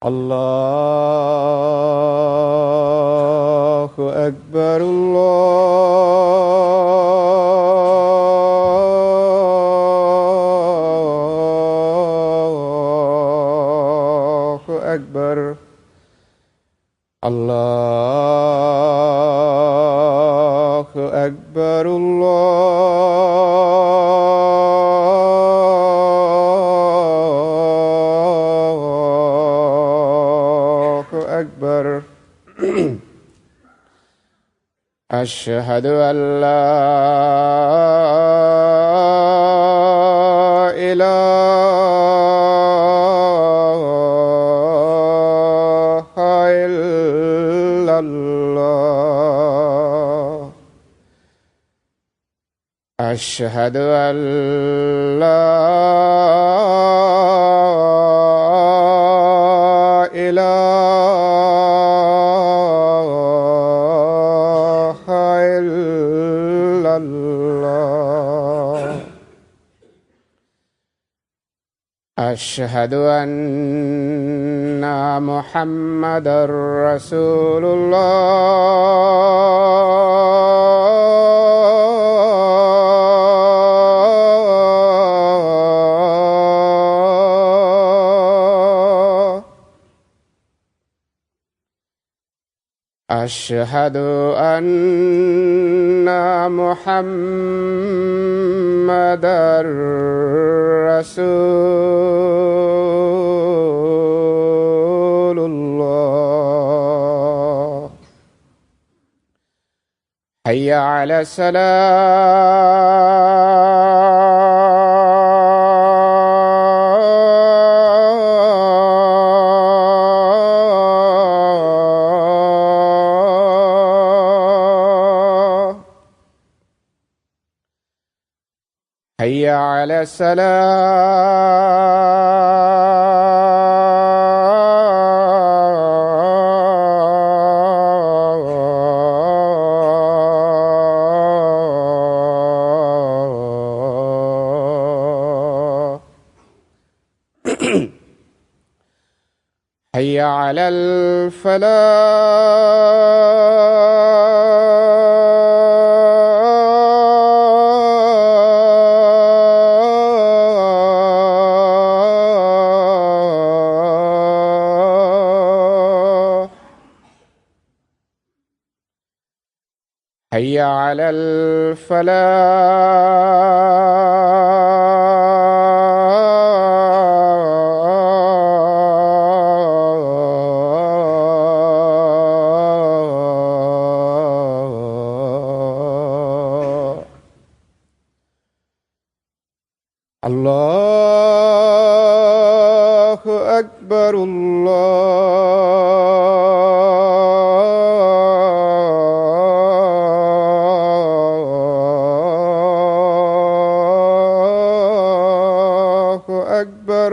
الله أكبر الله أكبر الله أكبر الله أكبر. أشهد أن لا إله إلا الله. أشهد أن لا إله إلا الله. أشهد أن محمدًا رسول الله. أشهد أن محمدًا رسول الله. حي على الصلاة. حي على الصلاة. حي على الفلاح. حي على الفلاح. الله أكبر الله أكبر.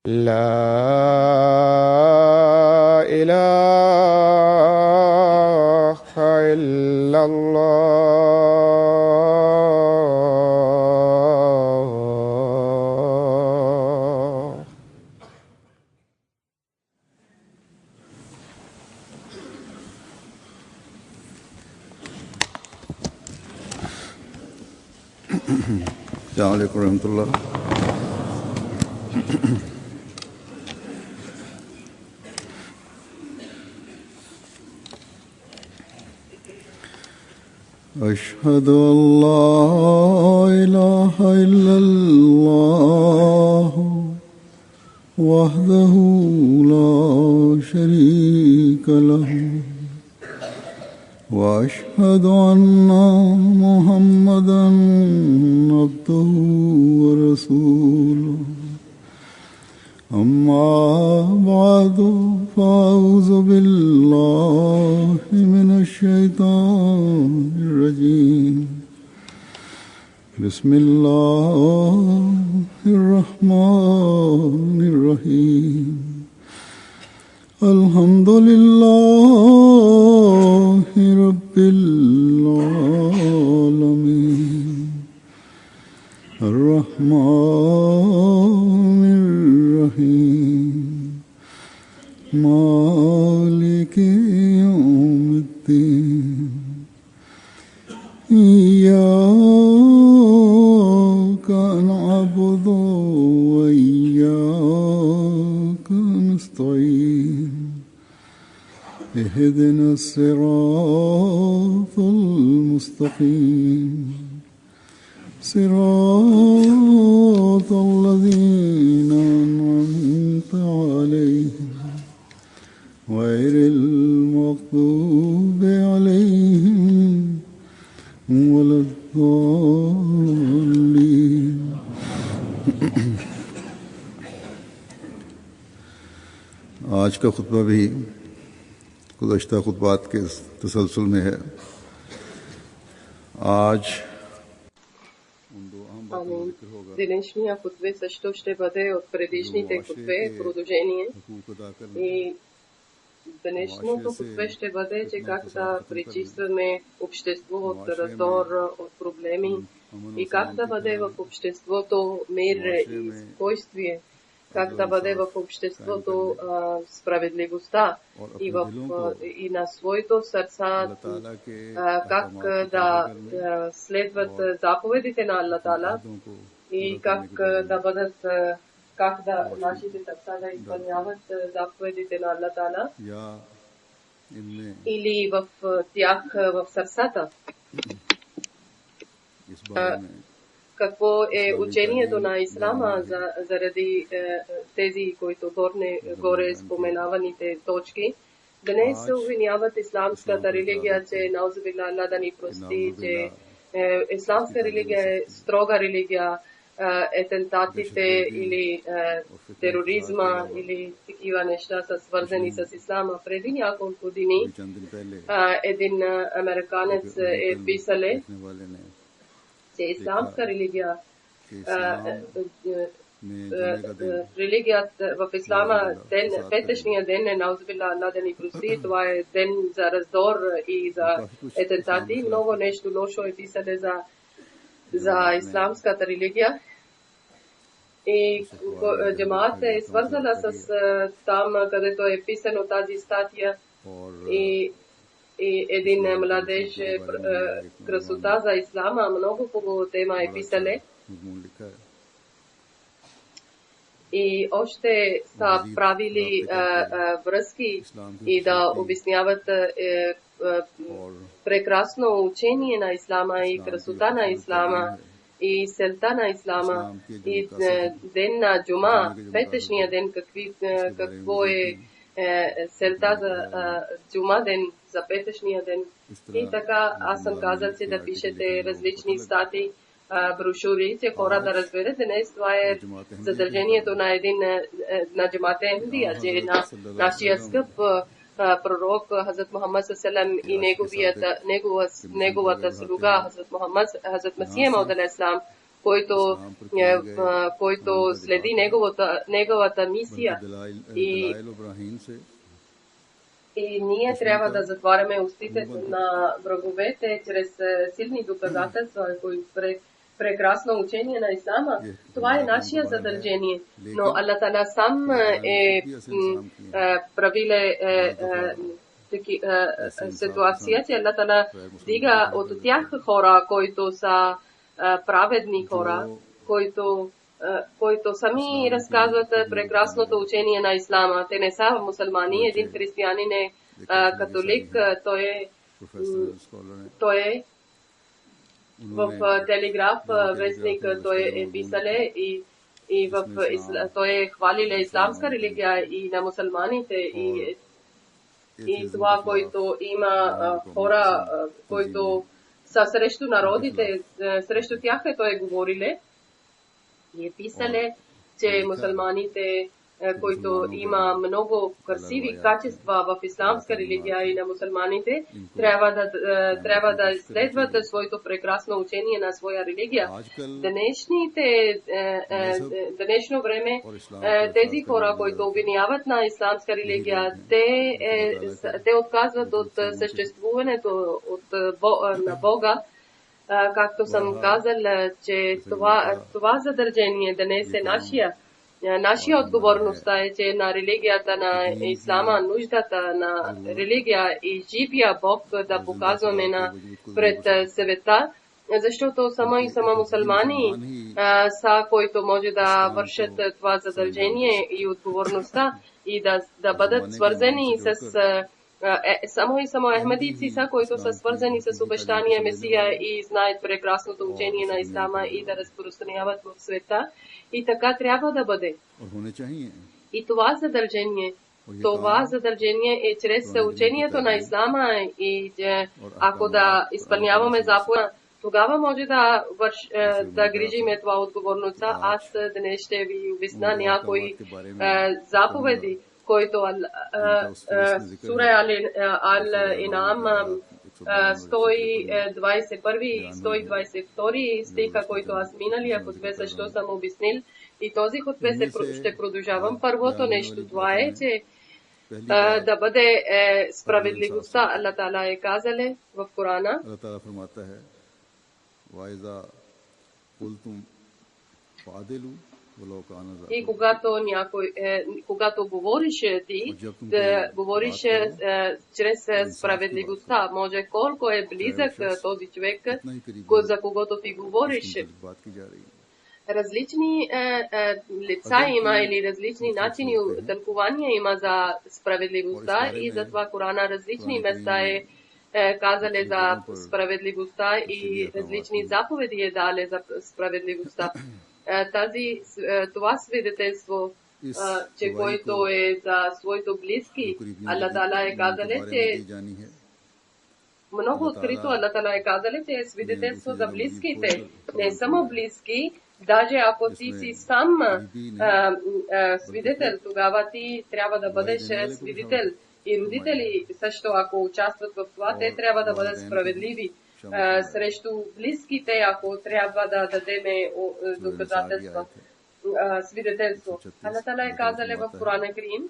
لا إله إلا الله. السلام عليكم ورحمة الله. أشهد أن لا إله إلا الله وحده لا شريك له وأشهد أن محمدًا عبده ورسوله. أما بعد فأعوذ بالله من الشيطان الرجيم. بسم الله الرحمن الرحيم الحمد لله رب العالمين الرحمن الرحيم مالك يوم الدين إياك نعبد وإياك نستعين اهدنا الصراط المستقيم صراط الذين أنعمت عليهم غير المغضوب عليهم ولا الضالين आज का खुतबा भी गुज़श्ता खुतबात के तसलसल में है। आज Днешния хутбе също ще бъде от предишните хутбе продължение. И днешното хутбе ще бъде, че как да пречистваме общество от раздор, от проблеми и как да бъде в обществото мир и спокойствие, как да бъде в обществото справедливостта и на своето сърца, как да следват заповедите на Аллах Таала и как да бъдат, как да нашите сърца да изпълняват заповедите на Аллах Таала или в тях, в сърцата. Какво е учението на Ислама заради тези, които горе споменаваните точки. Днес се обвиняват исламската религия, че наузубилла Аллах да ни прости, че исламска религия е строга религия, атентатите или тероризма или такива неща са свързани с ислама. Преди няколко години един американец е писал, че исламска религия, религията в ислама, петъчния ден е наузубилла Аллах да ни прости, това е ден за раздор и за атентати. Много нещо лошо е писане за исламската религия. И джамаат е свързана с там, където е писано тази статия. И един младеж красота за ислама, много хубава тема е писале. И още са правили връзки и да обясняват прекрасно учение на ислама и красота на ислама и селта на ислама и ден на джума, петъчния ден, какво е селта за джума ден, за петъчния ден. И така аз съм казал, че да пишете различни статии, брошури, че хора да разберат. Днес това е задължението на един на джамаат Ахмадия, че на нашия скъп пророк Хазрат Мухаммад саллаллаху и неговата слуга Хазрат Масия Мауд алейхиссалам, който следи неговата мисия. И ние трябва да затваряме устите на враговете чрез силни доказателства, които прекрасно учение на ислама. Това е нашия задължение. Но Аллах Таала сам е правиле ситуация, че Аллах Таала дига от тях хора, които са праведни хора, които сами разказват прекрасното учение на ислама. Те не са мусулмани, един християнин е католик, той е в Телеграф вестник, той е писале и той е хвалиле исламска религия и на мусулманите и това, който има хора, които са срещу народите, срещу тях той е говориле и е писале, че мусулманите който има много красиви качества в исламска религия и на мусулманите, трябва да изследват своето прекрасно учение на своя религия. Днешно време тези хора, които обвиняват на исламска религия, те отказват от съществуването на Бога. Както съм казал, че това задължение днес е нашия отговорността е, че на религията на ислама, нуждата на религия и живия Бог да показваме пред света, защото само мусулмани са, които може да вършат това задължение и отговорността и да бъдат свързани с само ахмадийци са, които са свързани с обещания Месия и знаят прекрасното учение на ислама и да разпространяват в света. И така трябва да бъде. И това задължение е чрез учението на ислама и ако да изпълняваме заповед, тогава може да грижиме това отговорността. Аз днес ще ви обясня някои заповеди, който Сура Ал-Инам 121 и 122 стиха, който аз миналия хутбе също съм обяснил. И този хутбе ще продължавам. Първото нещо това е, че да бъде справедливостта. Аллах Таала е казал в Корана. И когато говориш ти, да говориш чрез справедливостта, може колко е близък този човек, за когото ти говориш. Различни лица има или различни начини тълкования има за справедливостта и затова Корана различни места е казали за справедливостта и различни заповеди е дали за справедливостта. Това свидетелство, че който е за своите близки, Аллах Таала е казали, че много открито Аллах Таала е казали, че е свидетелство за близките. Не само близки, даже ако ти си сам свидетел, тогава ти трябва да бъдеш свидетел. И родители също, ако участват в това, те трябва да бъдат справедливи срещу близките, ако трябва да дадеме доказателства, свидетелство. Аллах Таала е казал в Корана Карим: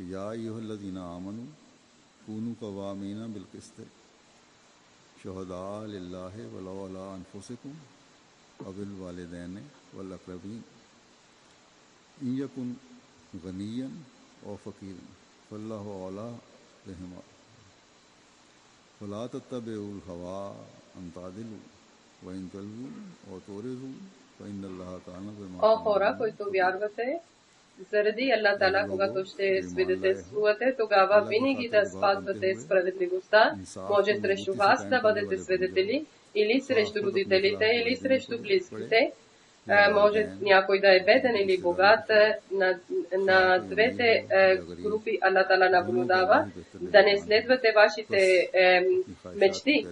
Я айюхаллазина аману куну кавамина билқист шуһаdaa лиллаhi валау ала анфусикум авил валидайни вал аक़рабीन इन यकुन गनिय्यन औ फ़क़ीरन फ़ल्लाहु औला बिहिमा फला तत्तबिउल हवा अन तादिलु व इन तलवू औ तुरिज़ू फ़इन्नल्लाहा काना बिमा О хора, които вярвате, заради Аллах Таала, когато ще свидетелствувате, тогава винаги да спазвате справедливостта. Може срещу вас да бъдете свидетели, или срещу родителите, или срещу близките. Може някой да е беден или богат. На двете групи Аллах Таала наблюдава. Да не следвате вашите мечти,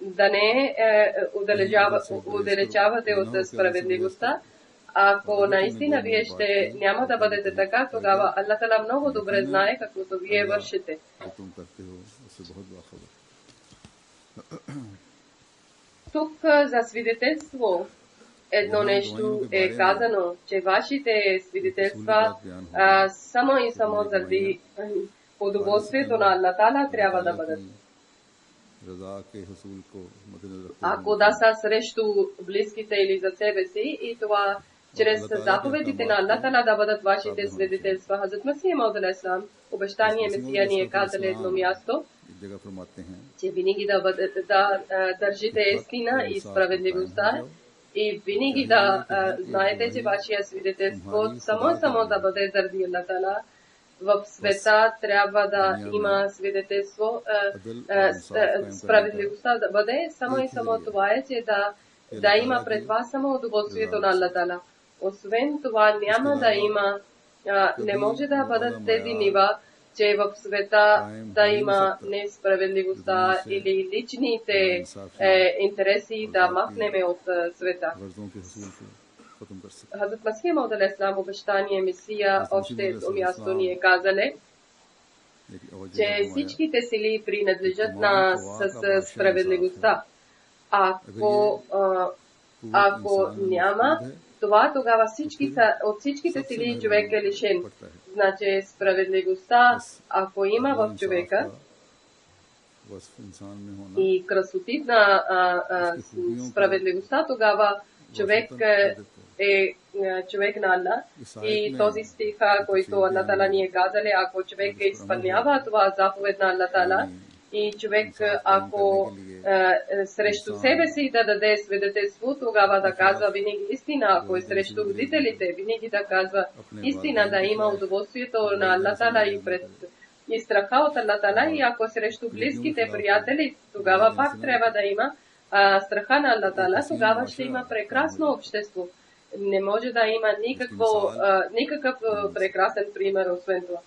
да не удалечавате от справедливостта. Ако наистина вие няма да бъдете така, тогава Аллах Таала много добре знае каквото вие вършите. Тук за свидетелство едно нещо е казано, че вашите свидетелства само и само заради удоволствието на Аллах Таала трябва да бъдат. Ако да са срещу близките или за себе си, и това чрез заповедите на Аллах Таала да бъдат вашите свидетелства. Хазрат Масих Мауд алейхиссалам, обещание Месия ни е казал едно място, че винаги да държите истина и справедливостта и винаги да знаете, че вашия свидетелство само да бъде заради Аллах Таала. В света трябва да има свидетелство, справедливостта да бъде само и само това е, че да има пред вас само удоволствието на Аллах Таала. Освен това няма да има, не може да бъдат тези нива, че в света да има несправедливостта или личните интереси да махнеме от света. खत्म कर सकते। Хазрат Масих Мауд алейхиссалам обещание Месия още едно място ни е казали, че всичките сили принадлежат на справедливостта. Ако няма това, тогава от всичките сили човек е лишен. Значи справедливостта, ако има в човека и красотит на справедливостта, тогава човек е човек на Аллах. И този стих, който Аллах Тала ни е казали, ако човек изпълнява това заповед на Аллах Тала, и човек, ако срещу себе си да даде свидетелство, тогава да казва винаги истина. Ако е срещу родителите, винаги да казва истина, да има удоволствието на Аллах Тала и страха от Аллах Тала. И ако срещу близките приятели, тогава пак трябва да има страха на Аллах Тала, тогава ще има прекрасно общество. Не може да има никакъв прекрасен пример, освен това.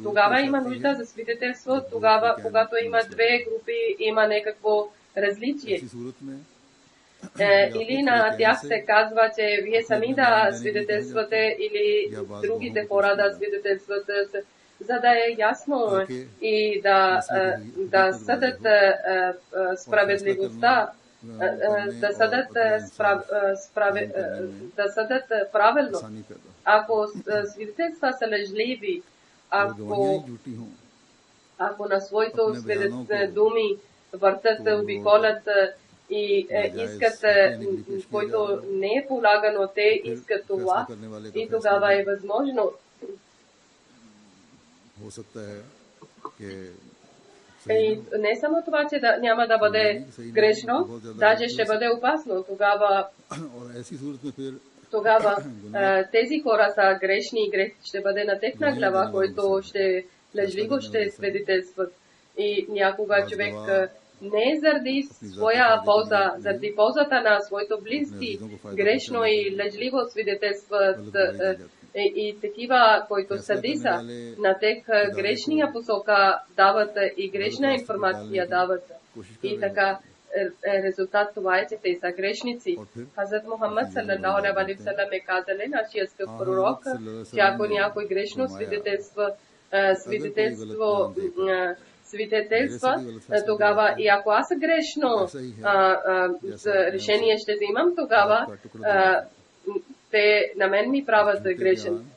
Тогава има нужда за свидетелство, тогава, когато има две групи, има някакво различие. Или на тях се казва, че вие сами да свидетелствате, или другите хора да свидетелстват, за да е ясно и да съдат справедливостта, да съдат правилно. Ако свидетелства са лъжливи, ако на своите думи въртат, обиколят и искат, който не е полагано, те искат това, и тогава е възможно. И не само това, че няма да бъде грешно, даже ще бъде опасно. Тогава тези хора са грешни и грех ще бъде на техна глава, който ще лъжливо ще свидетелстват. И някога човек не заради своя полза, заради ползата на своите близки, грешно и лъжливо свидетелстват. И такива, които съдиса на тех грешния посока дават и грешна информация дават. И така резултат това е, че те са грешници. Хазрат Мухаммад саллалаху алейхи ва саллям е казали, нашия скъп пророк, че ако някой грешно свидетелства, тогава и ако аз грешно решение ще взимам, тогава те на мен ми правят грешен.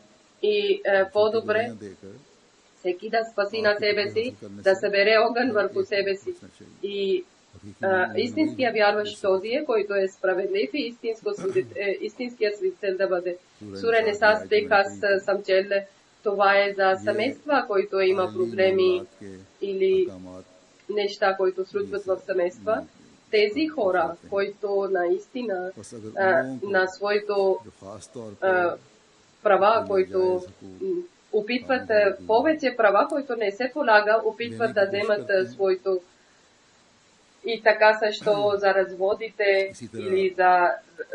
И по-добре всеки да спаси на себе си, да събере огън върху себе си. И истинския вярващ този е, който е справедлив и истинския свидетел да бъде. Сура Неса стих аз съм чел, това е за семейства, които има проблеми или неща, които случват в семейства. Тези хора, които наистина на своето права, които опитват повече права, които не се полага, опитват да вземат своето. И така също за разводите или за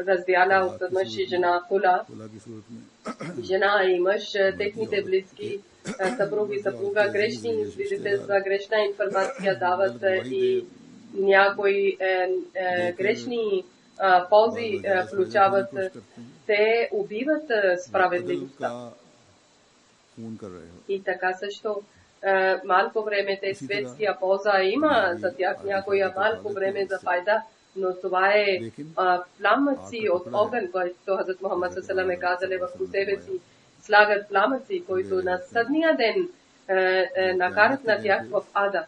раздяна от мъж и жена хула. Жена и мъж, техните близки, съпруг и съпруга, грешни свидетелства, грешна информация дават и някои грешни ползи включават. Те убиват справедливостта. И така също малко време те светския полза има за тях, някоя малко време за файда, но това е пламъци от огън, който Хазрат Мухаммад саллалаху алейхи ва саллям е казали върху себе си. Слагат пламъци, които на съдния ден накарат на тях в ада.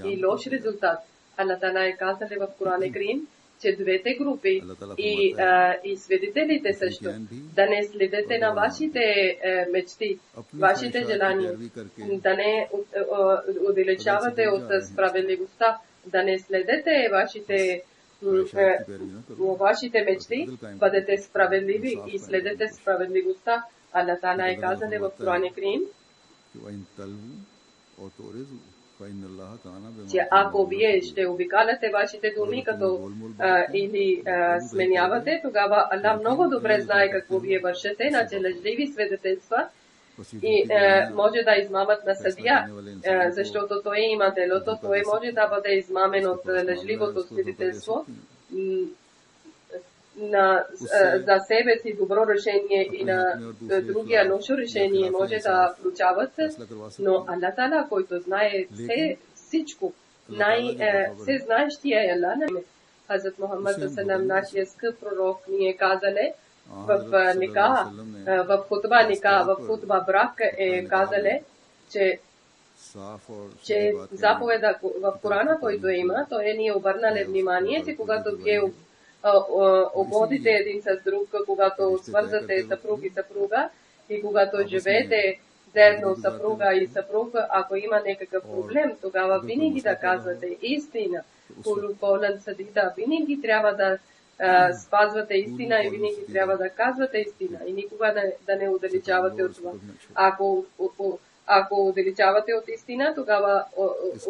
И лош резултат. Аллах Тала е казали в Коран Карим, че двете групи и свидетелите също, да не следете на вашите мечти, вашите желания, да не отдалечавате от справедливостта, да не следете вашите мечти, бъдете справедливи и следете справедливостта. Аллах Тала е казали в Коран Карим, че ако вие ще обикаляте вашите думи или сменявате, тогава Аллах много добре знае какво вие вършите, иначе лъжливи свидетелства и може да измамат на съдия, защото той има делото, той може да бъде измамен от лъжливото свидетелство. за себе си добро решение и на другия лошо решение може да включават, но Аллах Тала, който знае всичко, все знаещия е Аллах. Хазрат Мухаммад салам, нашия скъп пророк, ни е казале в ника, в хутба брак е казале, че заповеда в Корана, който има, той ни е обърнале внимание, че когато вие ободите един с друг, когато свързате съпруг и съпруга и когато живеете заедно съпруга и съпруг, ако има някакъв проблем, тогава винаги да казвате истина. Полен съдита, винаги трябва да спазвате истина и винаги трябва да казвате истина и никога да не удалечавате от това. Ако удалечавате от истина, тогава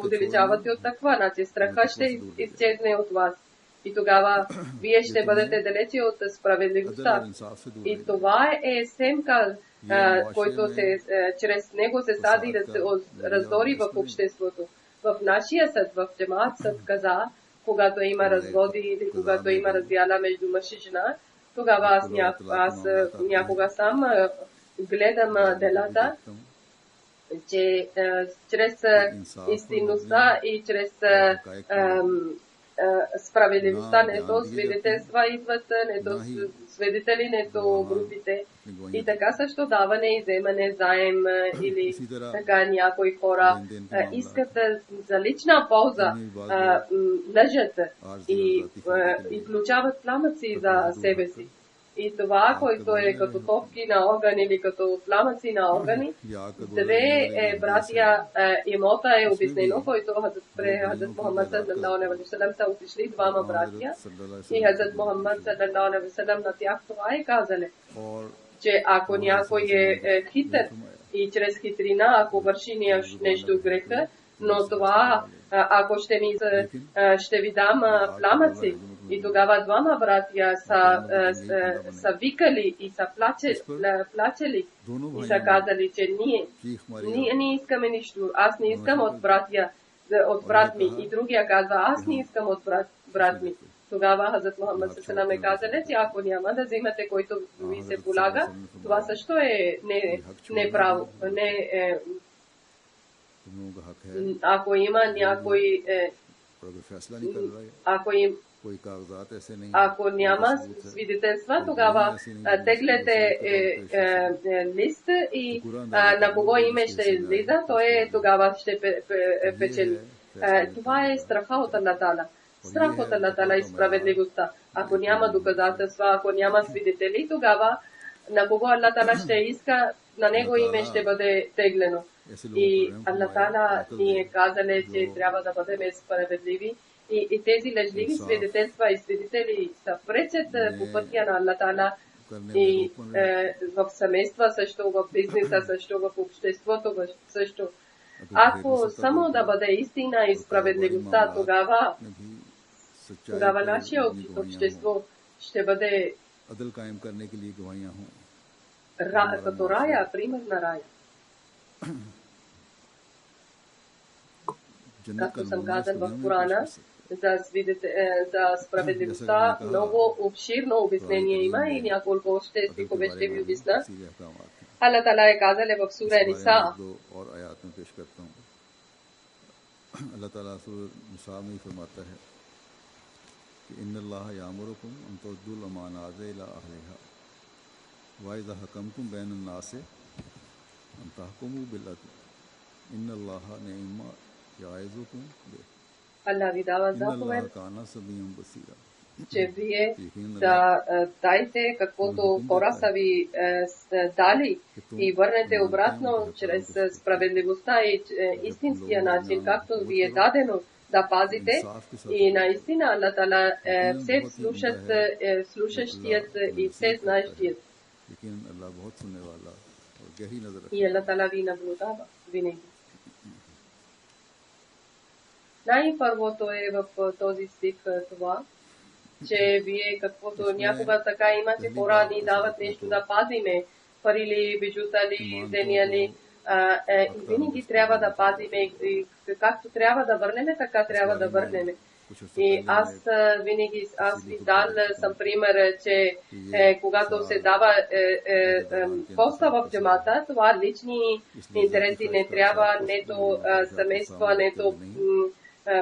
удалечавате от таква, значи страха ще изчезне от вас. И тогава вие ще бъдете далече от справедливостта. И това е семка, който чрез него се сади раздори в обществото. В нашия съд, в джамаат съд каза, когато има разводи или когато има раздяла между мъж и жена, тогава аз някога сам гледам делата, че чрез истинността и чрез справедливостта, не то свидетелства идват, не то свидетели, не то групите. И така също даване и вземане заем или така някои хора искат за лична полза, лъжат и включават пламъци за себе си. И това, който е като топки на огън или като пламъци на огъни, две братия имота е обяснено, който Хазрат Мухаммад саллаллаху алейхи ва саллям са отишли двама братия и Хазрат Мухаммад саллаллаху алейхи ва саллям на тях това е казали, че ако някой е хитър и чрез хитрина, ако върши нещо греха, но това, ако ще ви дам пламъци, и тогава двама братия са викали и са плачели и са казали, че ние не искаме нищо. Аз не искам от брат ми. И другия казва, аз не искам от брат ми. Тогава Хазрат Мухаммад саллаллаху алейхи ва саллям е, че ако няма да взимате, който ви се полага, това също е неправо. Ако има някой ако няма свидетелства, тогава теглете лист и на кого име ще излиза, той тогава ще печели. Това е страха от Аллах Тала. Страх от Аллах Тала и справедливостта. Ако няма доказателства, ако няма свидетели, тогава на кого Аллах Тала ще иска, на него име ще бъде теглено. И Аллах Тала ни е казали, че трябва да бъдем справедливи. И тези лъжливи свидетелства и свидетели са пречат по пътя на Аллах Тала и в семейства също, в бизнеса също, в обществото също. Ако само да бъде истина и справедливостта, тогава нашия общество ще бъде като рая, пример на рая. Както съм казал в Корана, за справедливостта много обширно обяснение има и няколко още стихове ще ви обясня. Аллах Тала е казал в сура Ниса. Allah Ta'ala Surah Nisa में फरमाता है कि इन्ना अल्लाह यामुरुकुम अन तुद्दुल अमानात इला अहलिहा व इज़ा हकमतुम बैनन नास अन तहकुमु बिल अदल इन्ना अल्लाह नि'मा याइज़ुकुम बिह Allah ви дава заповед, काना सबीम बसीरा, че вие да дайте каквото хора са ви дали и върнете обратно чрез справедливостта и истинския начин, както ви е дадено да пазите. И наистина Аллах Тала все слушащият и все знаещият. И Аллах Тала ви наблюдава винаги. Най-първото е в този стих това, че вие каквото някога така имате хора ни дават нещо да пазиме, пари ли, бижута ли, изделия ли, и винаги трябва да пазиме, както трябва да върнеме, така трябва да върнеме. И аз винаги ви дал съм пример, че когато се дава поста в джамата, това лични интереси не трябва, нето семейства, нето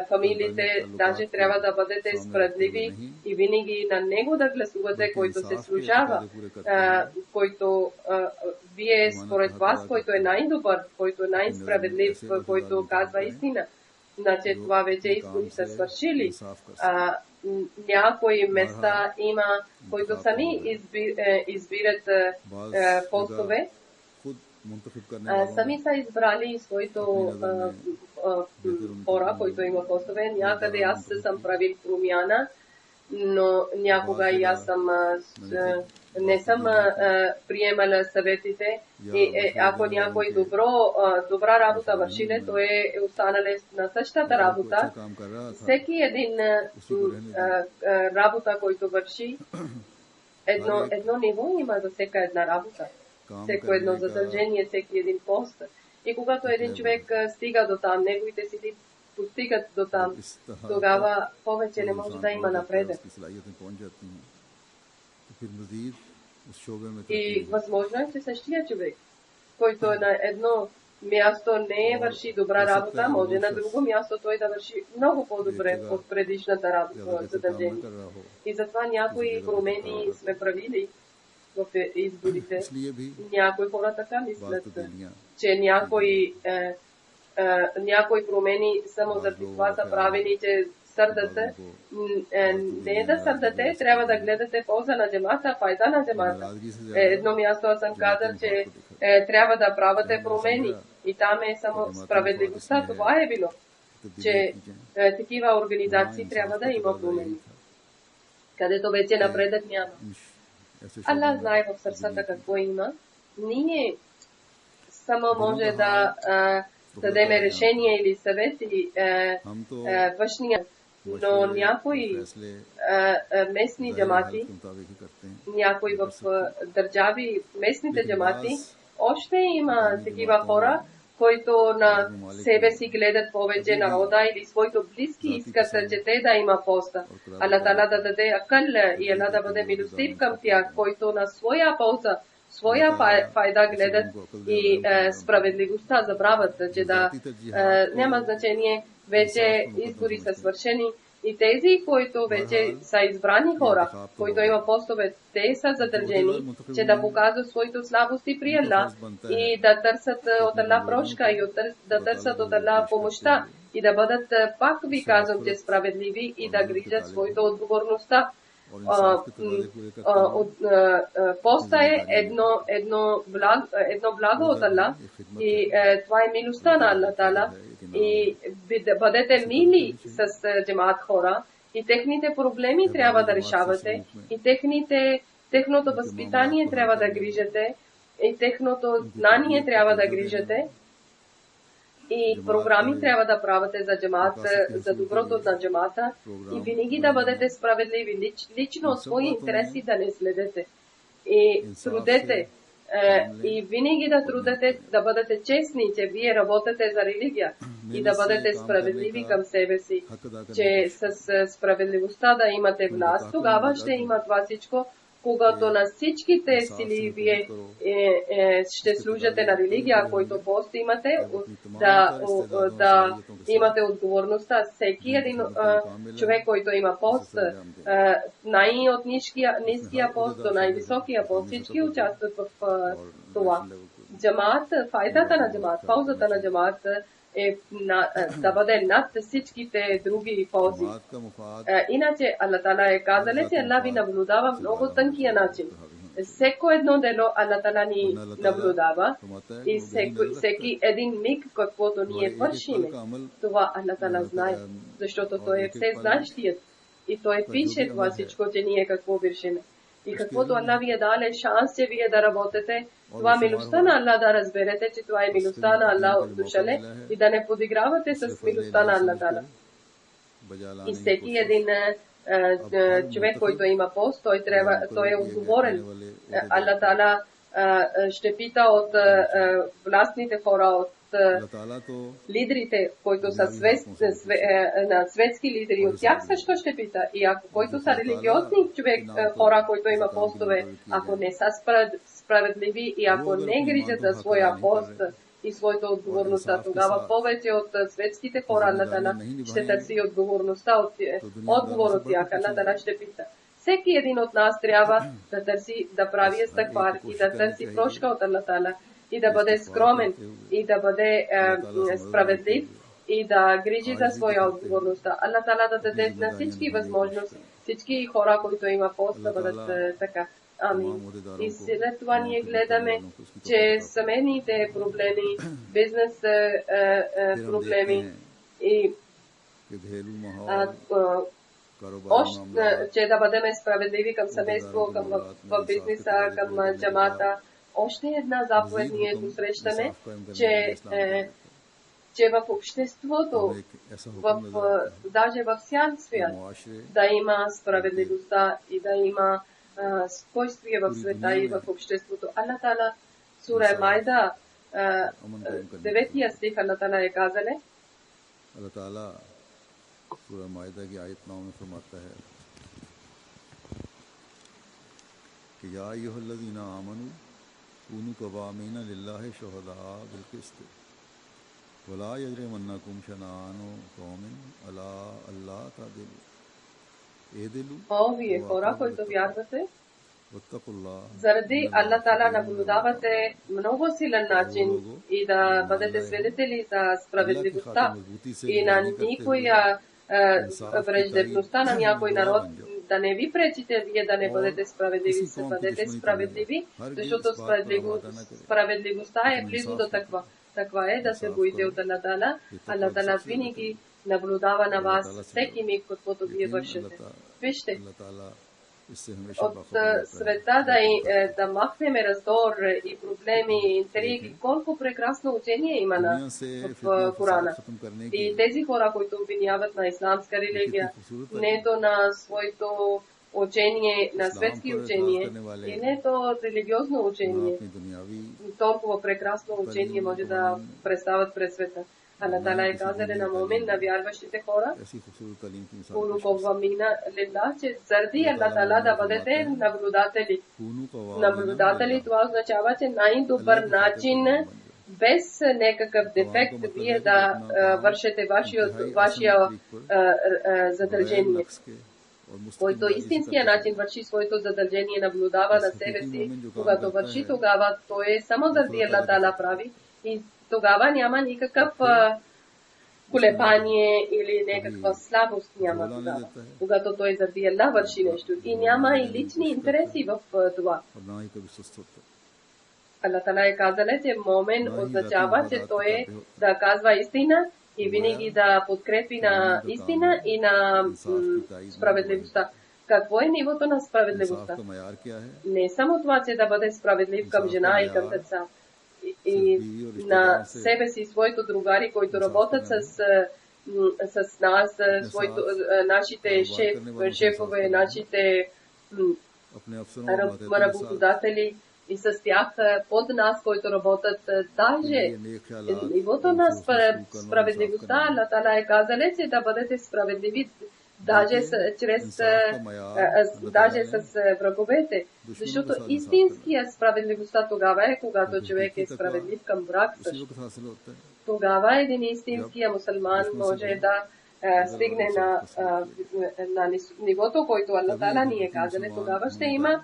фамилиите, даже трябва да бъдете справедливи и винаги на него да гласувате, който се служава, който вие според вас, който е най-добър, който е най-справедлив, който казва истина. Значи това вече избори са свършили. Някои места има, които сами избират постове. Сами са избрали своето хора, които има постове. Някъде аз съм правил промяна, но някога и аз не съм приемала съветите. И ако някой добра работа върши, то е останал на същата работа. Всеки един работа, който върши, едно ниво има за всяка една работа. Всеко едно задължение, всеки един пост. И когато един човек стига до там, неговите сили постигат до там, тогава повече не може да има напредък. И възможно е, че същия човек, който е на едно място не върши добра работа, може на друго място той да върши много по-добре от предишната работа, задължение. И затова някои промени сме правили в изборите. Някои хора така мислят, че някои промени само за това са правени, че сърдате. Не да сърдате, трябва да гледате полза на джамата, файда на джамата. Едно място аз съм казал, че трябва да правите промени. И там е само справедливостта. Това е било, че такива организации трябва да има промени. Където вече напредък няма. Allah знае в сърцата какво има. Ние само може да дадем решение или съвети външния, но някои местни джамати, някои в държави, местните джамати, още има такива хора, които на себе си гледат повече народа или своите близки искат, че те да има поста. Аллах Таала да даде акъл и Аллах да бъде милостив към тях, които на своя полза, своя файда гледат и справедливостта забравят, че да няма значение, вече избори са свършени. И тези, които вече са избрани хора, които има постове, те са задължени, че да показват своите слабости при Аллах и да търсят от Аллах прошка и да търсят от Аллах помощта и да бъдат, пак ви казвам, че справедливи и да грижат своята отговорността. Поста е едно благо от Аллах и това е милостта на Аллах Таала. И бъдете мили с джамаат хора и техните проблеми трябва да решавате и техното възпитание трябва да грижате и техното знание трябва да грижате и програми трябва да правите за джамаат, за доброто на джамаата и винаги да бъдете справедливи, лично от свои интереси да не следете и трудете. И винаги да трудете, да бъдете честни, че вие работите за религия и да бъдете справедливи към себе си, че с справедливостта да имате власт, тогава ще има това всичко, когато на всичките сили вие ще служате на религия, който пост имате, да имате отговорността. Всеки един човек, който има пост, най-от ниския пост до най-високия пост, всички участват в това. Джамаат, файдата на джамаат, ползата на джамаат е да бъде над всичките други ползи. Иначе Аллах Таала е казал, че Аллах ви наблюдава много тънкия начин. Всеко едно дело Аллах Таала ни наблюдава и всеки един миг, каквото ние вършиме, това Аллах Таала знае, защото Той е всезнаещият и Той пише това всичко, че ние какво вършиме. И каквото Аллах ви е дал шанс, че вие да работите, това милостта на Аллах да разберете, че това е милостта на Аллах от душале и да не подигравате с милостта на Аллах Таала. И всеки един човек, който има пост, той е отговорен. Аллах Таала ще пита от властните хора, от अल्लाह ताला तो лидерите, които са на светски лидери, от тях също ще пита. И ако които са религиозни човек, хора, които има постове, ако не са справедливи и ако не грижат за своя пост и своята отговорността, тогава повече от светските хора Аллах ще търси отговорността, отговор от тях. Аллах ще пита. Всеки един от нас трябва да търси, да прави астагфар и да търси прошка от Аллах Таала и да бъде скромен и да бъде справедлив и да грижи за своя отговорността. Аллах Таала да даде на всички възможности, всички хора, които има пост, да бъдат така. Амин. И след това ние гледаме, че семейните проблеми, бизнес проблеми и че да бъдем справедливи към семейство, към в бизнеса, към джамата. Още една заповед ние посрещаме, че в обществото, даже в цял свят, да има справедливостта и да има спокойствие в света и в обществото. Аллах Таала, сура Майда, 9 стих, Аллах Таала е казале. अल्लाह ताला सूरह माइदा की आयत 9 में फरमाता है कि या अय्युहल्लज़ीना आमनू कूनू क़वामीना लिल्लाहि शुहदाअ बिल क़िस्त वला यजरिमन्नकुम शनानु क़ौमिन अला अल्ला तादिलू एदिलू О, вие хора, които вярвате, заради Аллах Таала наблюдавате много силен начин и да бъдете свидетели за справедливостта и на никоя враждебността на някой народ, да не ви пречите вие да не бъдете справедливи, се бъдете справедливи, защото справедливостта е близо до таква. Таква е да се боите от Аллах Таала. Аллах Таала винаги наблюдава на вас всеки миг, каквото вие вършите. Вижте, от света да махнем раздор и проблеми, интриги, колко прекрасно учение има в Корана. И тези хора, които обвиняват на исламска религия, нето на своето учение, на светски учение, и нето религиозно учение, толкова прекрасно учение може да представят пред света. Аллах Таала е казал на момент на вярващите хора, че заради Аллах Таала да бъдете наблюдатели. Наблюдатели, това означава, че най-добър начин, без някакъв дефект, вие да вършите вашия задължение. Който истинския начин върши своето задължение, наблюдава на себе си, когато върши, тогава той е само заради Аллах Таала прави. И тогава няма никакъв колебание или някаква слабост няма тогава, когато той заради Аллах върши нещо. И няма и лични интереси в това. Аллах Таала е казал, че момент означава, че той е да казва истина и винаги да подкрепи на истина и на справедливостта. Какво е нивото на справедливостта? Не само това, че да бъде справедлив към жена и към деца. И на себе си, своите другари, които работят с нас, нашите шефове, нашите работодатели и с тях под нас, които работят. Даже нивото на справедливостта, Аллах Таала е казал, че да бъдете справедливи даже с враговете. Защото истинския справедливостта тогава е, когато човек е справедлив към враг също. Тогава един истинския мусулман може да стигне на нивото, който Аллах Таала ни е казал. Тогава ще има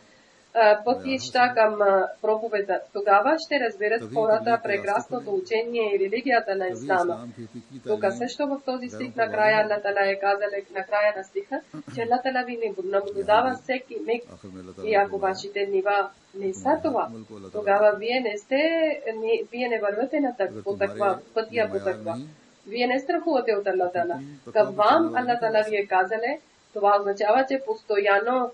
пътища към проповеда. Тогава ще разберат хората прекрасното учение и религията на Ислама. Тук също в този стих накрая Аллах Таала е казал, накрая на стиха, че Аллах Таала ви наблюдава всеки миг. И ако вашите нива не са това, тогава вие не вървате по таква пътя по таква. Вие не страхувате от Аллах Таала. Към вам Аллах Таала ви е казал, това означава, че постоянно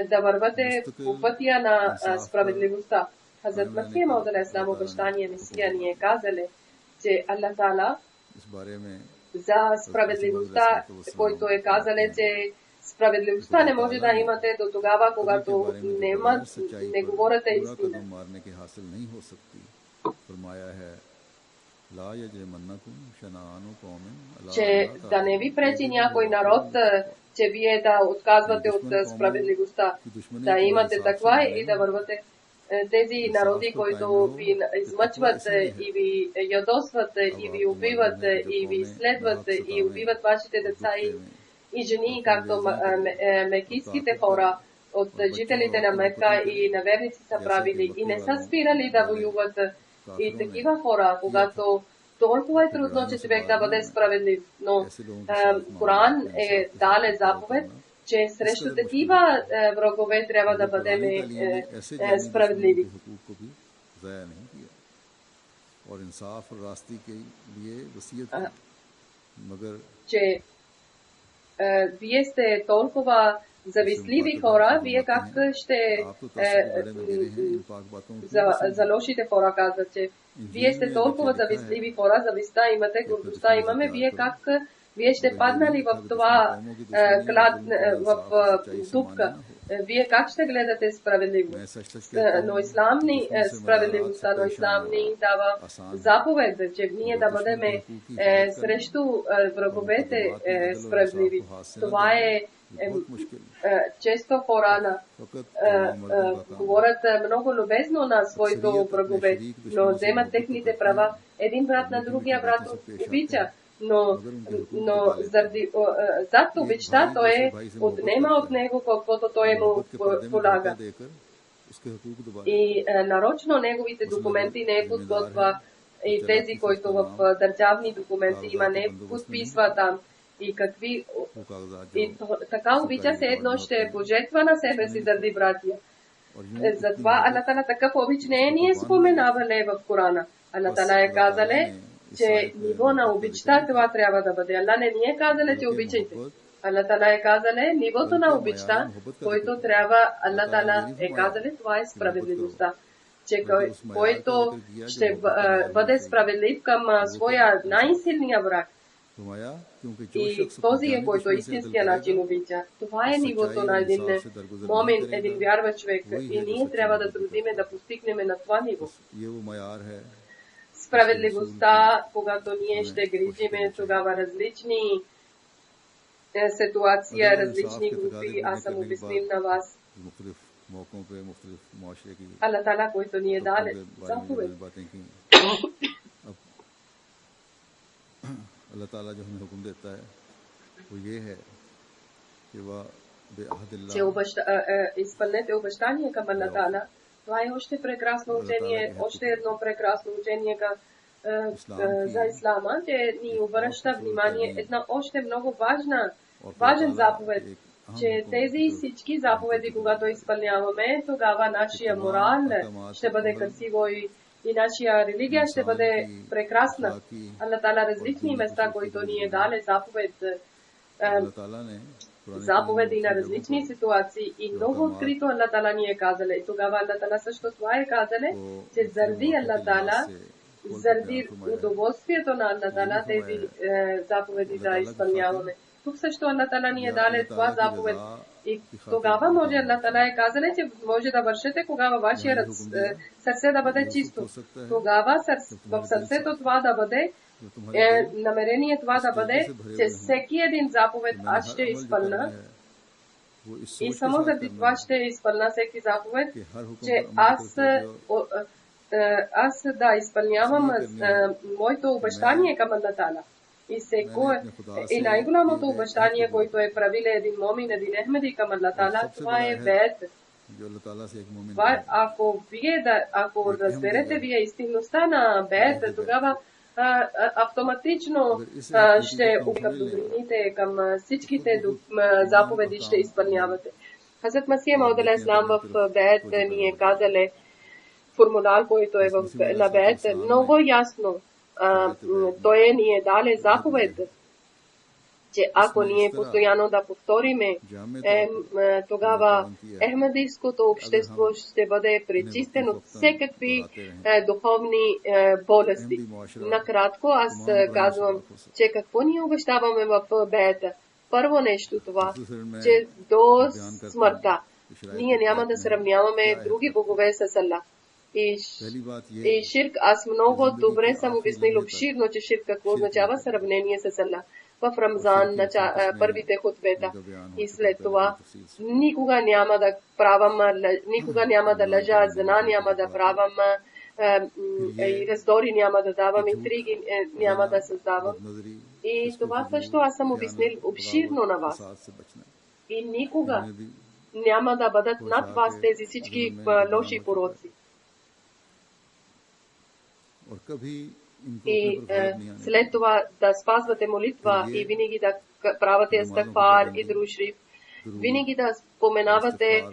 да вървате по пътя на справедливостта. Хазрат Масих Мауд алейхиссалам, обещания Месия, ни е казали, че Аллах Таала за справедливостта, който е казал, че справедливостта не може да имате до тогава, когато не говорите истина. че да не ви пречи някой народ, че вие да отказвате от справедливостта, да имате таква и да вървате. Тези народи, които ви измъчват и ви ядосват и ви убиват и ви следват и убиват вашите деца и жени, както мекийските хора от жителите на Мека и на верници са правили и не са спирали да воюват. И такива хора, когато толкова е трудно, че човек да бъде справедлив, но Коран е дале заповед, че срещу такива врагове трябва да бъдем справедливи. Че вие сте толкова завистливи хора, вие как ще за лошите хора казват, че вие сте толкова завистливи хора, завистта имате, гордостта имаме, вие ще паднали в това в дупка. Вие как ще гледате справедливо? Но ислам ни справедливостта, но ислам ни дава заповед, че ние да бъдем срещу враговете справедливи. Това е често хора говорят много любезно на своите врагове, но вземат техните права. Един брат на другия брат обича, но зад обичта той отнема от него каквото той му полага. И нарочно неговите документи не подготвя и тези, които в държавни документи има, не подписва там. И така обича се едно ще пожертва на себе си заради братия. Затова Аллах Тала такъв обич не е ние споменавали в Корана. Аллах Тала е казале, че ниво на обичта това трябва да бъде. Аллах не ни е казале, че обичайте. Аллах Тала е казале, нивото на обичта, който трябва, Аллах Тала е казале, това е справедливостта. Че който ще бъде справедлив към своя най-силния враг. И този е, който е истинския начин обича. Това е нивото на един момин, един вярващ човек. И ние трябва да трудиме да постигнем на това ниво. Справедливостта, когато ние ще грижиме, тогава различни ситуации, различни групи, аз съм обяснил на вас. Аллах Тала, който ни е даде заповед. अल्लाह ताला जो हमें हुक्म देता है वो ये है कि वह че изпълнете обещание към Аллах Тала. Това е още прекрасно учение, още едно прекрасно учение за ислама, че ни обръща внимание една още много важен заповед, че тези всички заповеди, когато изпълняваме, тогава нашия морал ще бъде красиво и нашия религия ще бъде прекрасна. Аллах Тала различни места, които ни е дали заповеди на различни ситуации и много открито Аллах Тала ни е казале. И тогава Аллах Тала също това е казале, че заради Аллах Тала, заради удоволствието на Аллах Тала, тези заповеди да изпълняваме. Тук също Аллах Тала ни е дали това заповед. И тогава може Аллах Тала е казале, че може да вършите, когато вашия сърце да бъде чисто. Тогава в сърцето това да бъде, намерение това да бъде, че всеки един заповед аз ще изпълна. И само заради това ще изпълна всеки заповед, че аз да изпълнявам моето обещание към Аллах Тала. И най-голямото обещание, което е правил един момин, един ахмеди към Аллах Тала, това е бейт. Ако разберете вие истинността на бейт, тогава автоматично ще към добрините, към всичките заповеди ще изпълнявате. Хазрат Масих Мауд алейхи салам в бейт ни е казале формуляр, който е на бейт, много ясно. Той ни е даде заповед, че ако ние постоянно да повториме, тогава ахмедийското общество ще бъде пречистено от всекакви духовни болести. Накратко аз казвам, че какво ние обещаваме в бейта? Първо нещо това, че до смъртта ние няма да сравняваме други богове с Аллах. И ширк, аз много добре съм обяснил обширно, че ширк какво означава сравнение с Аллах. В Рамзан, първите хутбета. И след това никога няма да правам, никога няма да лъжа, зина няма да правам, и раздори няма да давам, интриги няма да създавам. И това също аз съм обяснил обширно на вас. И никога няма да бъдат над вас тези всички лоши пороци. И след това да спазвате молитва и винаги да правите астагфар и друшриф, винаги да споменавате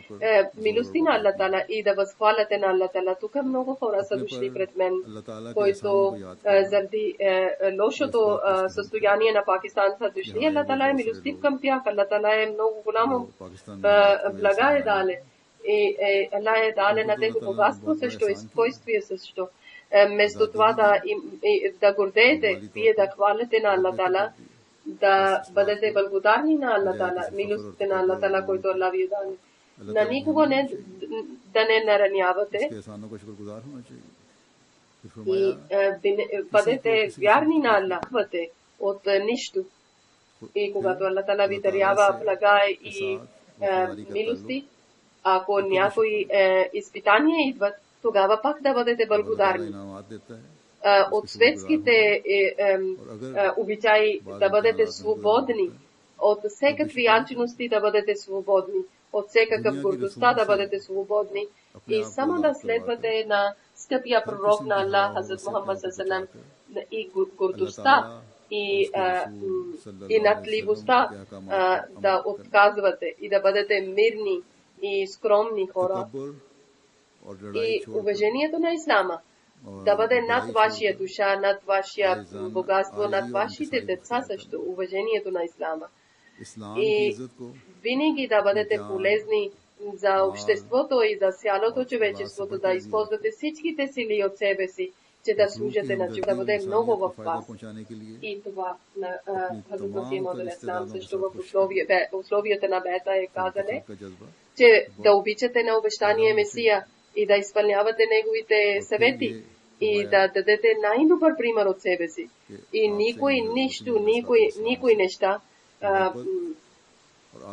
милости на Аллах Тала и да възхваляте на Аллах Тала. Тук много хора са дошли пред мен, които заради лошото състояние на Пакистан са дошли. Аллах Тала е милостив към тях. Аллах Тала е много голямо блага е дале. И Аллах е дале на тези богатство също и спокойствие също. Вместо това да гордеете, вие да хваляте на Аллах Тала, да бъдете благодарни на Аллах Тала, милостите на Аллах Тала, който Аллах ви даде. На никого да не наранявате и бъдете вярни на Аллах от нищо. И когато Аллах Тала ви дарява блага и милости, ако някои изпитания идват, тогава пак да бъдете благодарни. От светските обичаи да бъдете свободни, от всекакви алчности да бъдете свободни, от всекакъв гордостта да бъдете свободни и само да следвате на скъпия пророк на Аллах, Хазрат Мухаммад саллаллаху и гордостта и надливостта да отказвате и да бъдете мирни и скромни хора. И уважението на Ислама да бъде над вашия душа, над вашия богатство, над вашите деца също, уважението на Ислама. И винаги да бъдете полезни за обществото и за цялото човечеството, да използвате всичките сили от себе си, че да служате на човека, да бъде много в вас. И това на Хазрат Масих Мауд алейхиссалам също в условията на бета е казане, че да обичате на обещания Месия и да изпълнявате неговите съвети и да дадете най-добър пример от себе си. И никой неща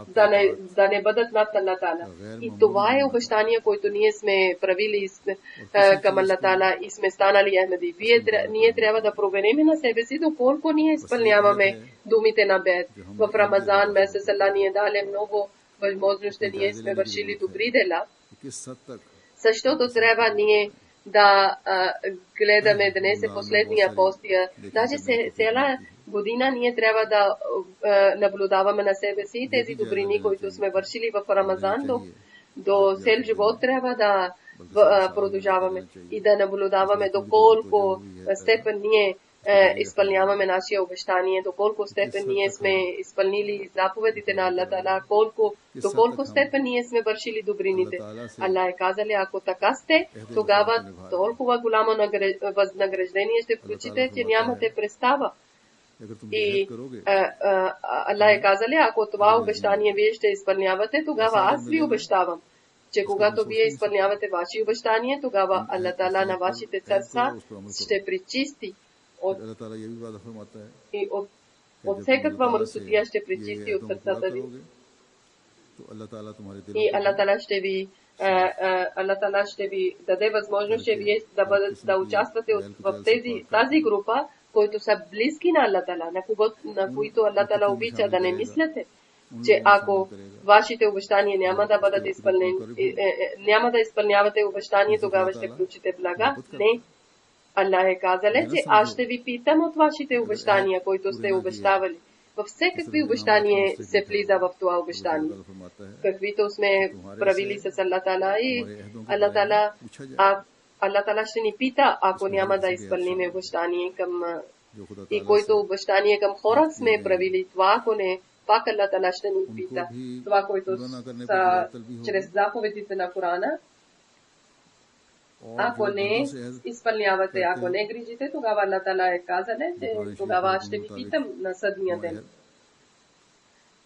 да не бъдат над Аллах Тала. И това е обещание, което ние сме правили към Аллах Тала и сме станали Ахмеди. Ние трябва да проверим на себе си доколко ние изпълняваме думите на бед. В Рамазан месец Аллах ни е дали много възможности, ние сме вършили добри дела. Защото трябва ние да гледаме днес е последния постия. Даже цяла година ние трябва да наблюдаваме на себе си тези добрини, които сме вършили в Рамазан. До цел живот трябва да продължаваме и да наблюдаваме доколко степен ние изпълняваме нашия обещание, доколко степен ние сме изпълнили заповедите на Аллах Тала, доколко степен ние сме вършили добрините. Аллах е казали, ако така сте, тогава толкова голямо възнаграждение ще включите, че нямате представа. И Аллах е казали, ако това обещание вие ще изпълнявате, тогава аз ви обещавам, че когато вие изпълнявате ваши обещания, тогава Аллах Тала на вашите сърца ще пречисти от всекаква мръсотия, ще пречисти от сърцата ви. И Аллах Тала ще ви даде възможност, че вие да участвате в тази група, които са близки на Аллах Тала, на които Аллах Тала обича. Да не мислите, че ако вашите обещания няма да бъдат изпълнени, няма да изпълнявате обещания, тогава ще включите блага. Не. Аллах е казали, че аз ще ви питам от вашите обещания, които сте обещавали. Във всекакви обещания се влиза в това обещание. Каквито сме правили с Аллах Тала и Аллах Тала ще ни пита, ако няма да изпълним обещание към и който обещание към хора сме правили. Това, ако не, пак Аллах Тала ще ни пита. Това, което са чрез заповедите на Корана. Ако не изпълнявате, ако не грижите, тогава Аллах Тала е казане, че тогава ще ви питам на съдния ден.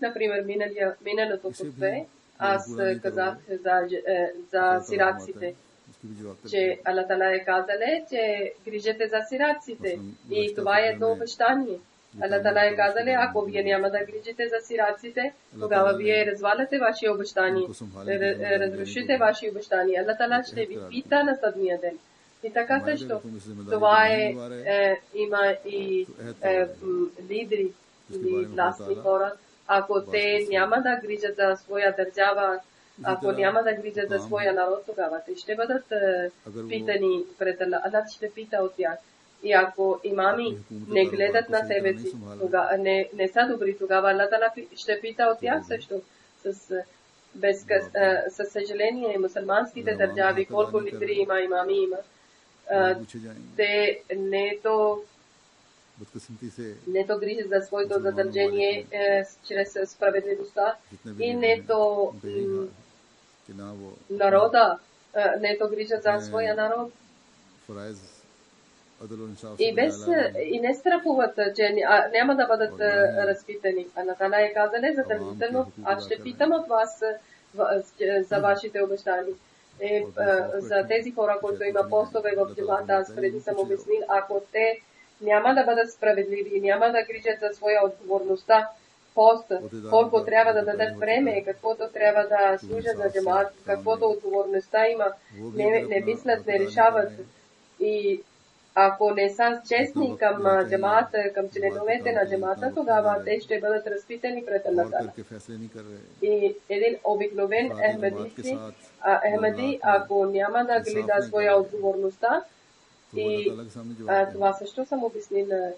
Например, миналото хутбе, аз казах за сираците. че Аллах Тала е казале, че грижете за сираците. И това е едно обещание. Аллах Тала е казале, ако вие няма да грижите за сираците, тогава вие разваляте ваши обещания, разрушите ваши обещания. Аллах Тала ще ви пита на съдния ден. И така също, това има и лидери или властни хора. Ако те няма да грижат за своя държава, ако няма да грижат за своя народ, тогава те ще бъдат питани пред Аллах. Аллах ще пита от тях. И ако имами не гледат на себе си, не са добри, тогава Аллах ще пита от тях също. Със съжаление, мусулманските държави, колко лидери има, имами има, те не то грижат за своето задължение чрез справедливостта и не то народа, не то грижат за своя народ. И не страхуват, че няма да бъдат разпитани. Аллах Тала е казале задължително, аз ще питам от вас за вашите обещания. За тези хора, които има постове в джамата, аз преди съм обяснил, ако те няма да бъдат справедливи, няма да грижат за своя отговорността, пост, колко трябва да дадат време, каквото трябва да служат за джамат, каквото отговорността има, не мислят, не решават. И ако не са честни към джамата, към членовете на джамата, тогава те ще бъдат разпитани пред Аллах Тала. И един обикновен Ахмади, ако няма да гледа своя отговорността, и това също съм обяснила,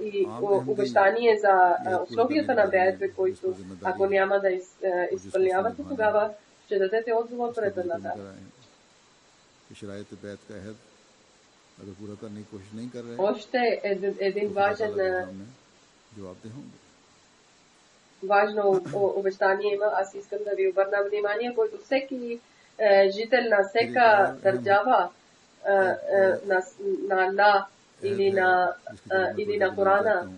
и обещание за условията на беятве, които ако няма да изпълнявате, тогава ще дадете отговор пред Аллах Тала. Още един важно обещание има. Аз искам да ви обърна внимание, който всеки жител на всяка държава на Аллах или на Корана,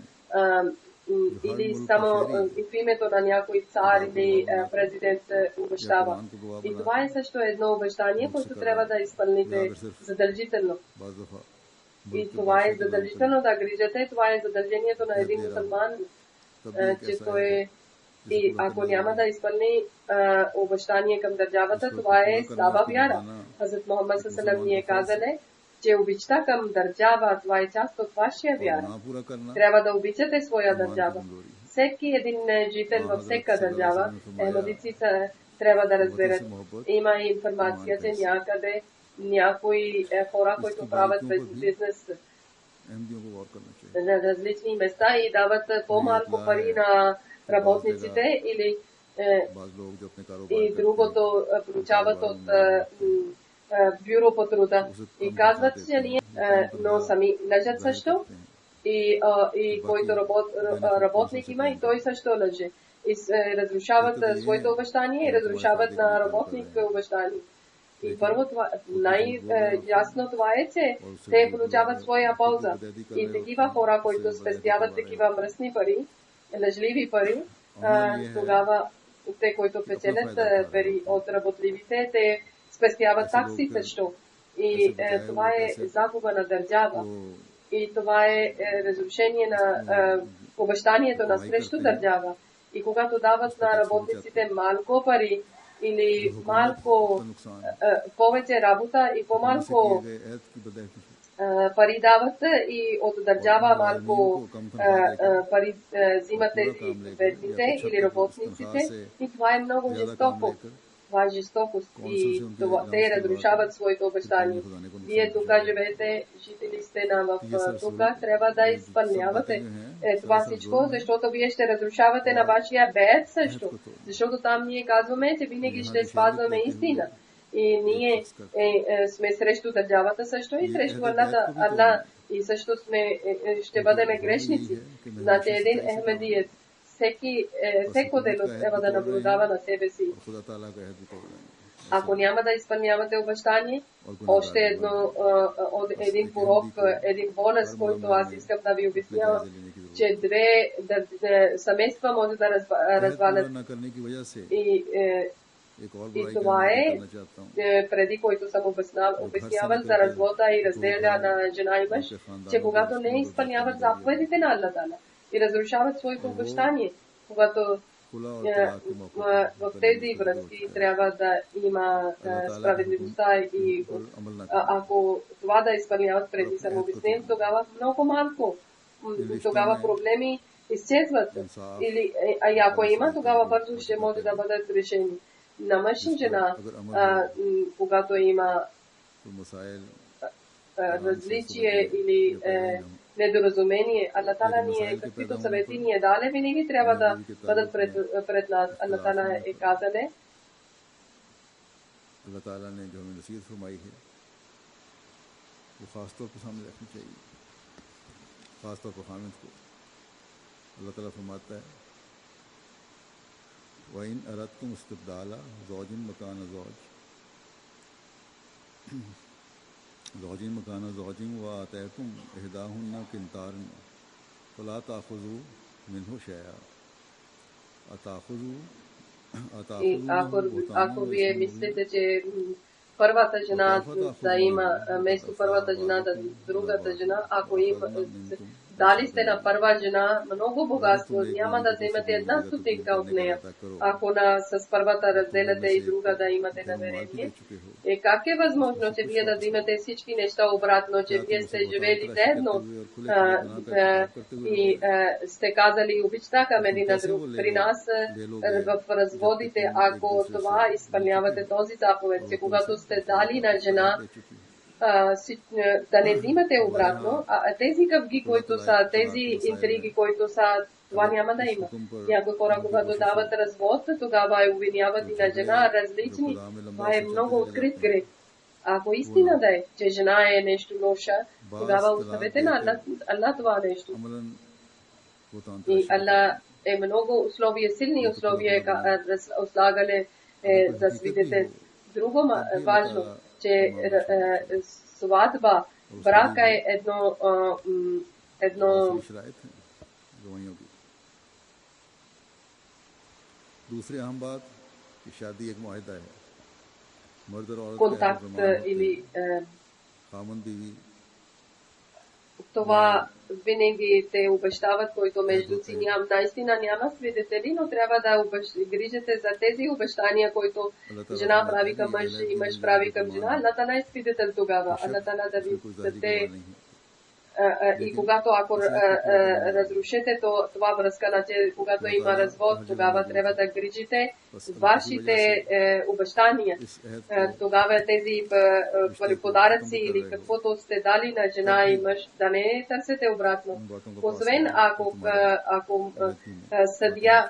или само в името на някой цар или президент обещава. И това е също едно обещание, което трябва да изпълните задължително. И това е задължително да грижате, това е задължението на един мусулман, че той и ако няма да изпълни обещание към държавата, това е слаба вяра. Хазрат Мухаммад саллаллаху ни е казале, че обичта към държава, това е част от вашия вяра. Трябва да обичате своя държава. Всеки един жител във всяка държава, ахмадиците трябва да разберат. Има информация, че някъде някои хора, които правят бизнес на различни места и дават по-малко пари на работниците или и другото получават от бюро по труда. И казват, че ние, но сами лъжат също и който работник има и той също лъже. И разрушават своите обещания и разрушават на работник обещания. И първо, най-ясно това е, че те получават своя полза. И такива хора, които спестяват такива мръсни пари, лъжливи пари, тогава те, които печелят пари от работливите, те спестяват такси също. И това е загуба на държава. И това е разрушение на обещанието на срещу държава. И когато дават на работниците малко пари или малко повече работа и по-малко пари дават и от държава малко пари взимате и бедните или работниците, и това е много жестоко. Това е жестокост и те разрушават своите обещания. Вие тук живеете, жители сте тук, трябва да изпълнявате това всичко, защото вие ще разрушавате на вашия бед също. Защото там ние казваме, че винаги ще спазваме истина. И ние сме срещу държавата също и срещу Аллах. И също ще бъдем грешници. Значи един ахмадият всеко дело трябва да наблюдава на себе си. Ако няма да изпълнявате обещание, още един порок, един бонус, който аз искам да ви обясня, че две семейства може да развалят. И एक और И बुराई का това मैं е, बताना चाहता हूँ преди който съм обяснявал за развода и разделя на жена и мъж, че когато не изпълняват заповедите на Аллах Тала и разрушават своето обещание, когато खुला और तलाक के मौके पर в тези връзки трябва да има справедливостта и पर अमल न करें। ако това да изпълняват преди съм обяснен, тогава много малко, тогава проблеми изчезват. Или, ако има, тогава бързо ще може да бъдат решени. На мъж и жена, когато има तो मसाइल различие или недоразумение, Аллах Тала ние, каквито съвети ни е даде, винаги трябва да бъдат пред нас. Аллах Тала е казале, अल्लाह ताला ने जो हमें नसीहत फरमाई है वो ख़ास तौर पर सामने रखनी चाहिए, ख़ास तौर पर खामिद को। अल्लाह ताला फरमाता है वइन अरदतुम इस्तिब्दाला ज़ौजिन मकान ज़ौज ज़ौजिन मकान ज़ौजिन व आतैतुम इहदाहुन्ना किंतारन फला ताख़ुज़ू मिन्हु शैआ अताख़ुज़ू и ако вие мислите, че първата жена да има вместо първата жена да другата жена, ако има дали сте на първа жена много богатство, няма да вземете една стотинка от нея. Ако с първата разделяте и друга да имате намерение, как е възможно, че вие да вземете всички неща обратно, че вие сте живели заедно и сте казали обичта към един на друг. При нас в разводите, ако това изпълнявате този заповед, че когато сте дали на жена, да не взимате обратно, а тези къвги, които са, тези интриги, които са, това няма да има. Някои хора, когато дават развод, тогава обвиняват и на жена различни. Това е много открит грех. Ако истина да е, че жена е нещо лоша, тогава оставете на Аллах това нещо. И Аллах е много условия, силни условия, слагали за свидетел. Друго важно, че сватба, брака е едно दूसरी अहम बात कि शादी एक मुआहदा है, मर्द और औरत контакт или खामन बीवी това винаги те обещават, който между си наистина няма свидетели, но трябва да грижите за тези обещания, които жена прави към мъж и мъж прави към жена. Аллах Тала е свидетел тогава. Аллах Тала да ви даде и когато ако разрушите това връзка, когато има развод, тогава трябва да грижите вашите обещания. Тогава тези подаръци или каквото сте дали на жена и мъж, да не търсите обратно. Освен ако съдия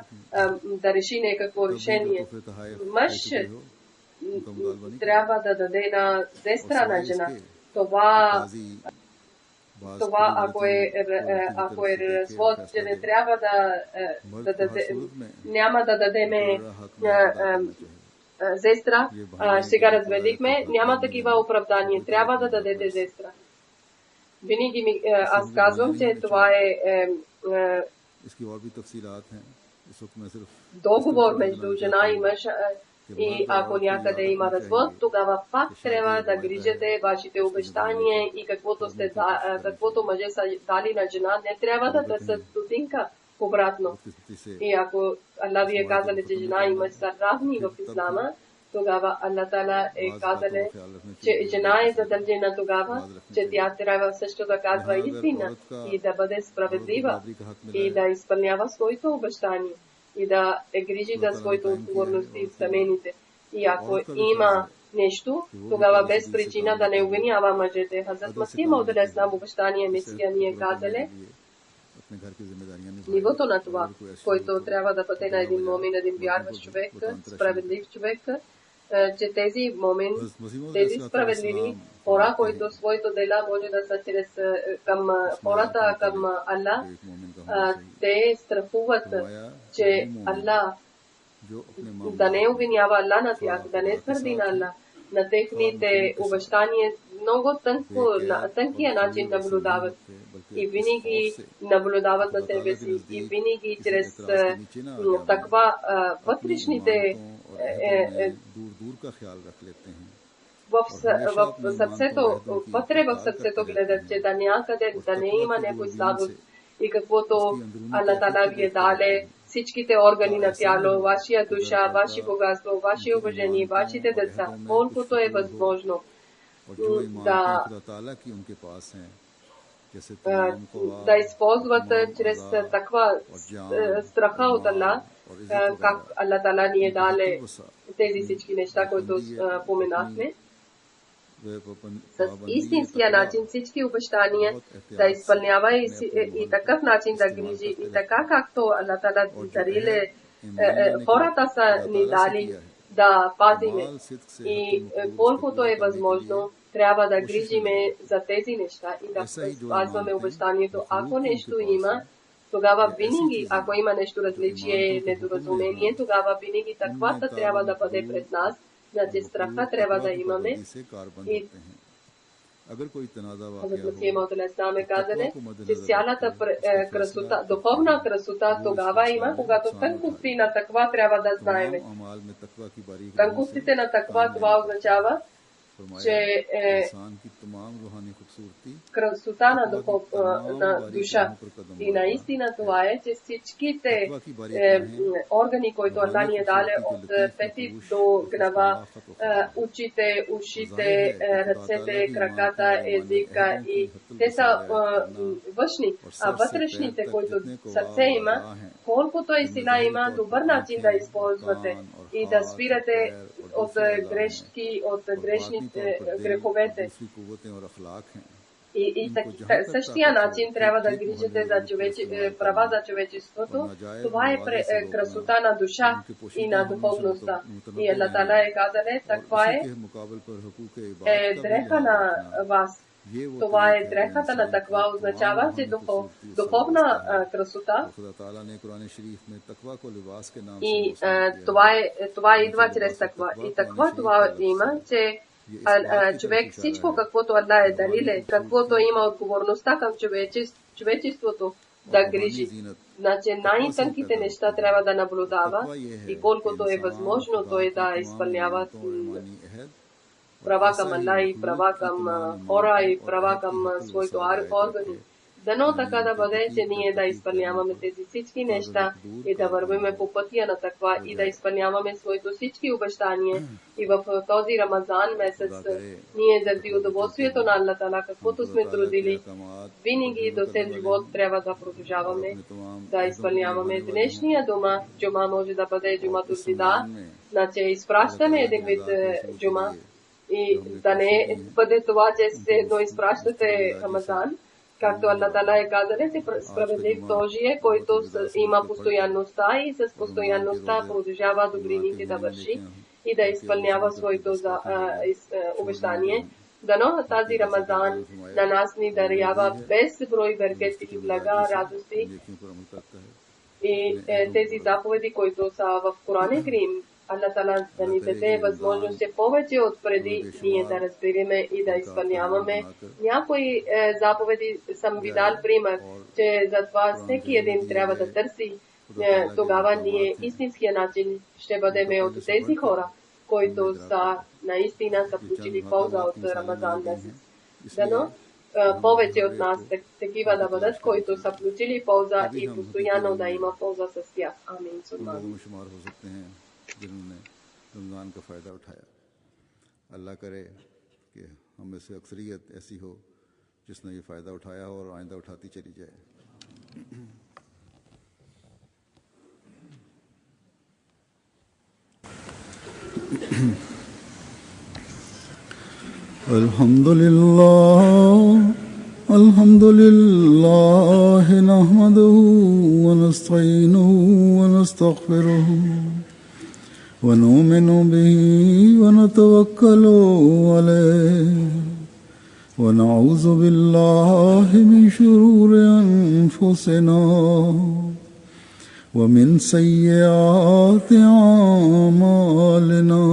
да реши някакво решение, мъж трябва да даде на сестра на жена. Това, ако е развод, че не трябва няма да дадеме зестра, сега разведихме, няма такива оправдания, трябва да дадете зестра. Винаги аз казвам, че това е договор между жена и мъж. И ако някъде има развод, тогава пак трябва да грижите вашите обещания и каквото мъже са дали на жена, не трябва да търсят стотинка обратно. И ако Аллах ви е казали, че жена и мъж са равни в Ислама, тогава Аллах Тала е казали, че жена е задължена тогава, че тя трябва също да казва истина и да бъде справедлива и да изпълнява своето обещание и да грижи за своите отговорности в семейните. И ако има нещо, тогава без причина да не обвинява мъжете. Хазрат Масих Мауд алейхиссалам обещание Месия ни е казали, нивото на това, който трябва да бъде на един момин, един вярващ човек, справедлив човек, че тези справедливи хора, които своето дела може да са чрез към хората, към Аллах, те страхуват, че Аллах да не обвинява Аллах на тях, да не твърди на Аллах, на техните обещания, много тънкия начин наблюдават. И винаги наблюдават на себе си. И винаги чрез таква вътрешните दूर दूर का ख्याल रख लेते हैं в сърцето, вътре в сърцето гледат, че да да не има някой слабост и каквото Аллах Тала ви е дале, всичките органи на тяло, вашия душа, ваши богатство, ваши уважение, вашите деца, колкото е възможно да използват чрез таква страха от Аллах, как Аллах Тала ни е дале тези всички неща, които поменахме. С истинския начин всички обещания да изпълнява и такъв начин да грижи и така както Аллах Тала дариле хората са ни дали да пазиме и колкото е възможно трябва да грижиме за тези неща и да спазваме обещанието. Ако нещо има, тогава винаги, ако има нещо различие, недоразумение, тогава винаги таквата трябва да бъде пред нас. Значи страха трябва да имаме. И Хазрат казане, че цялата красота, духовна красота тогава има, когато тънкости на таква трябва да знаеме. Тънкостите на таква, това означава, че красота на душа. И наистина това е, че всичките органи, които Аллах ни е дале от пети до глава, очите, ушите, ръцете, краката, езика и те са външни, а вътрешните, които сърце има, колкото и сила има, добър начин да използвате и да спирате от грешки, от грешните греховете. И същия начин трябва да грижите за права за човечеството. Това е красота на душа и на духовността. И Аллах Тала е казале, таква е дреха на вас. Това е дрехата на таква, означава, че духовна красота и това идва чрез таква. И таква това има, че човек всичко, каквото Аллах е дариле, каквото има отговорността към човечеството да грижи. Значи най-тънките неща трябва да наблюдава и колкото е възможно той да изпълнява права към Аллах и права към хора и права към своите органи. Дано така да бъде, че ние да изпълняваме тези всички неща и да вървиме по пътя на таква и да изпълняваме своите всички обещания. И в този Рамазан месец ние заради удоволствието на Аллах Тала, каквото сме трудили, винаги до цел живот трябва да продължаваме да изпълняваме. Днешния джума може да бъде джуматул вида, значи изпращаме един вид джума и да не бъде това, че се доизпращате Рамазан. Както Аллах Тала е казал, че справедлив този е, който има постоянността и с постоянността продължава добрините да върши и да изпълнява своето обещание. Дано тази Рамазан на нас ни дарява безброй беркети и блага, радости и тези заповеди, които са в Коран Карим. Аллах Тала да ни даде възможност повече от преди ние да разбереме и да изпълняваме. Някои заповеди съм ви дал пример, че за това всеки един трябва да търси. Тогава ние истинския начин ще бъдем от тези хора, които са наистина са получили полза от Рамазан месец. Дано повече от нас такива да бъдат, които са получили полза и постоянно да има полза с тях. Амин. जिन्होंने रमज़ान का फ़ायदा उठाया। अल्लाह करे कि हम में से अक्सरियत ऐसी हो जिसने ये फ़ायदा उठाया हो और आइंदा उठाती चली जाए। अल्हम्दुलिल्लाह नहमदुहु व नस्तईनुहु व नस्तगफिरुहु ونؤمن به ونتوكل عليه ونعوذ بالله من شرور أنفسنا ومن سيئات أعمالنا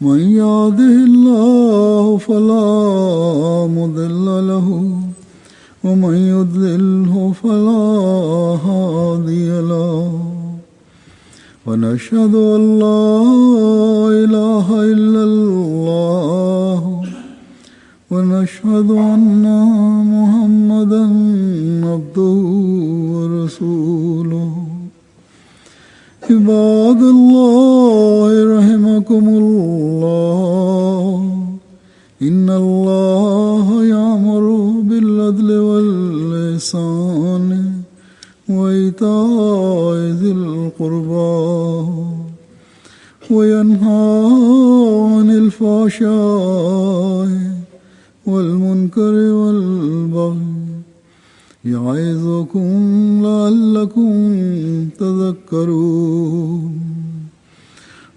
من يهده الله فلا مضل له ومن يضلله فلا هادي له ونشهد أن لا إله إلا الله ونشهد أن محمدا عبده ورسوله عباد الله رحمكم الله إن الله يأمر بالعدل والإحسان وإيتاء ذي القربى وينهى عن الفحشاء والمنكر والبغي يعظكم لعلكم تذكرون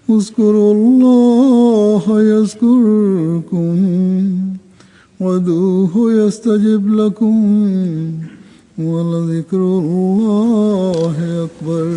اذكروا الله يذكركم وادعوه يستجب لكم ولذكر الله أكبر